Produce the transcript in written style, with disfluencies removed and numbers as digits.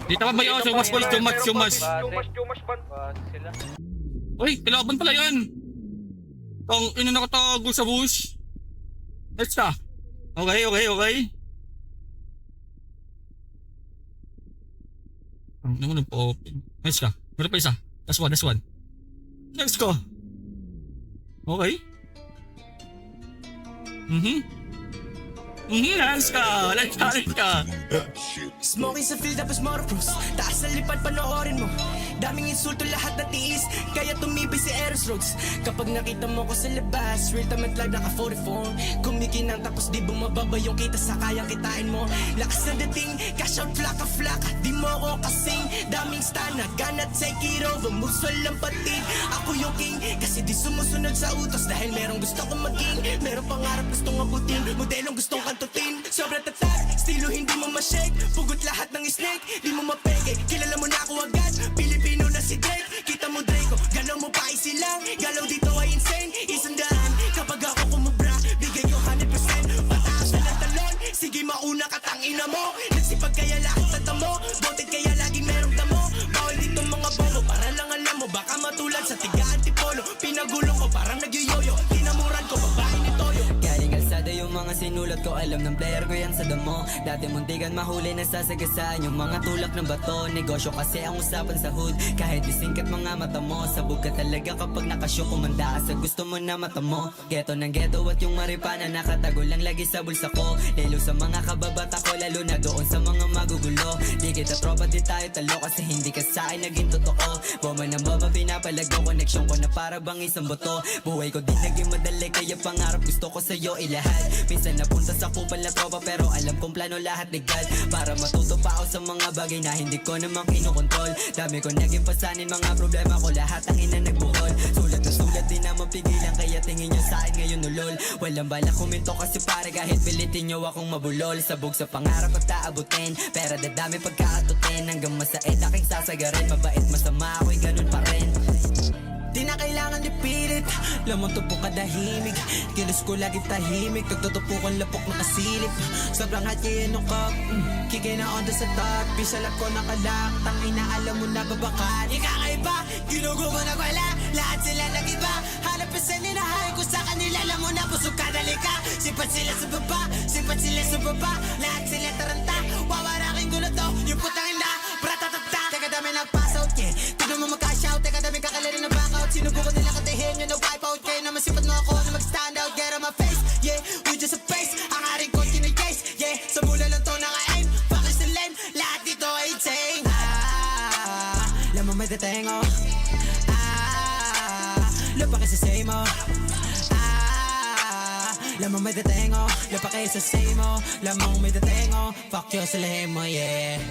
Dito pa ba yun? Sumas boys, sumas. Chumas ban. Sila. Uy, pilaban pala yun. Tong ino nakatago sa bush. Let's ka. Okay. Ang naman nagpa-open. Let's ka. Meron pa isa. Last one. Let's go. Okay. Let's go. Smoking sa field tapos motorcross. Taas sa lipad panoorin mo. Daming insulto lahat na tiis, kaya tumibay si Eros Roads. Kapag nakita mo ko sa labas, real time at live naka 44. Kumikinang tapos di bumababa yung kita sa kayang kitain mo. Lakas na dating, cash out flaka. Di mo ako kasing, daming stana. Gonna take it over, moves walang patid. Ako yung king, kasi di sumusunod sa utos. Dahil merong gusto kong maging, merong pangarap gustong abutin, modelong gustong kantutin. Sobrang tatag, estilo hindi mo ma-shake. Pugot lahat ng snake, di mo mapeke. Kilala mo na ako agad, Pilipino na si Drake. Kita mo Draco, galaw mo pa isilang. Galaw dito ay insane, isandaan. Kapag ako kumubra, bigay ko 100%. Pataas na ng talon, sige mauna ka tangina mo. Nagsipag kaya lahat tatamo, boted kaya laging merong damo. Bawal dito mga bobo, para lang alam mo. Baka matulad sa tiga antipolo. Pinagulong ko parang nagyoyoyo, tinamuran ko babae ni Toyo. Galing kalsada yung mga sinulat ko, alam ng player ko yan sa damo. Dati muntikan mahuli na sasagasaan yung mga tulak ng bato. Negosyo kasi ang usapan sa hood, kahit isingkat mga mata mo. Sabog ka talaga kapag nakasyo, kumanda ka sa gusto mo na mata mo. Geto ng geto at yung maripana nakatago lang lagi sa bulsa ko. Lalo sa mga kababata ko, lalo na doon sa mga magugulo. Di kita tropa, di tayo talo kasi hindi ka sa akin naging totoo. Bomba ng bomba pinapalago, koneksyon ko na para bang isang boto. Buhay ko din naging madali, kaya pangarap gusto ko sa'yo ilahat. Minsan napunta sa kupal na tropa, pero alam kong plano lahat legal. Para matuto pa ako sa mga bagay na hindi ko naman kinokontrol. Dami ko naging pasanin, mga problema ko lahat ang ina nagbuhol. Sulat na sulat, di naman pigilan, kaya tingin nyo sa akin ngayon ulol. Walang bala kuminto kasi pare, kahit pilitin nyo akong mabulol. Sabog sa pangarap at taabutin, pera dadami pagkaatutin. Hanggang masaed aking sasagarin, mabait masama ako'y ganun pa rin. Di na kailangan ipilit, lamang tupo kadahimik. Kilos ko lagi tahimik, tagtutupukan lapok na kasilip. Sobrang hati yun ko, kikay na onda sa top. Pisalat ko nakalak, tangin na alam mo na babakat. Ikakaiba, ginugo mo na wala, lahat sila nag-iba. Hanap pa sa ninahay ko sa kanila, alam mo na busog ka dalika. Sipat sila sa baba, lahat sila taranta. Wawaraking gulo to, yung putang ina, bratatata. Teka dami nag-pass out, yeah, tignan mo mag-cash out. Teka dami kakalarin na back out. Sinubukan nila katihin yun na wipe out. Kaya naman sipat mo ako na mag-stand out. Get on my face, yeah, we just a face. Ang haring ko tinigase, yeah, sa mula lang to naka-aim. Bakit sa lane, lahat dito ay ting. Lamang may detengo, lupa kasi say mo. Lamang may detengo, lupa kayo sa say mo. Lamang may detengo, fuck you sa lehe mo, yeah.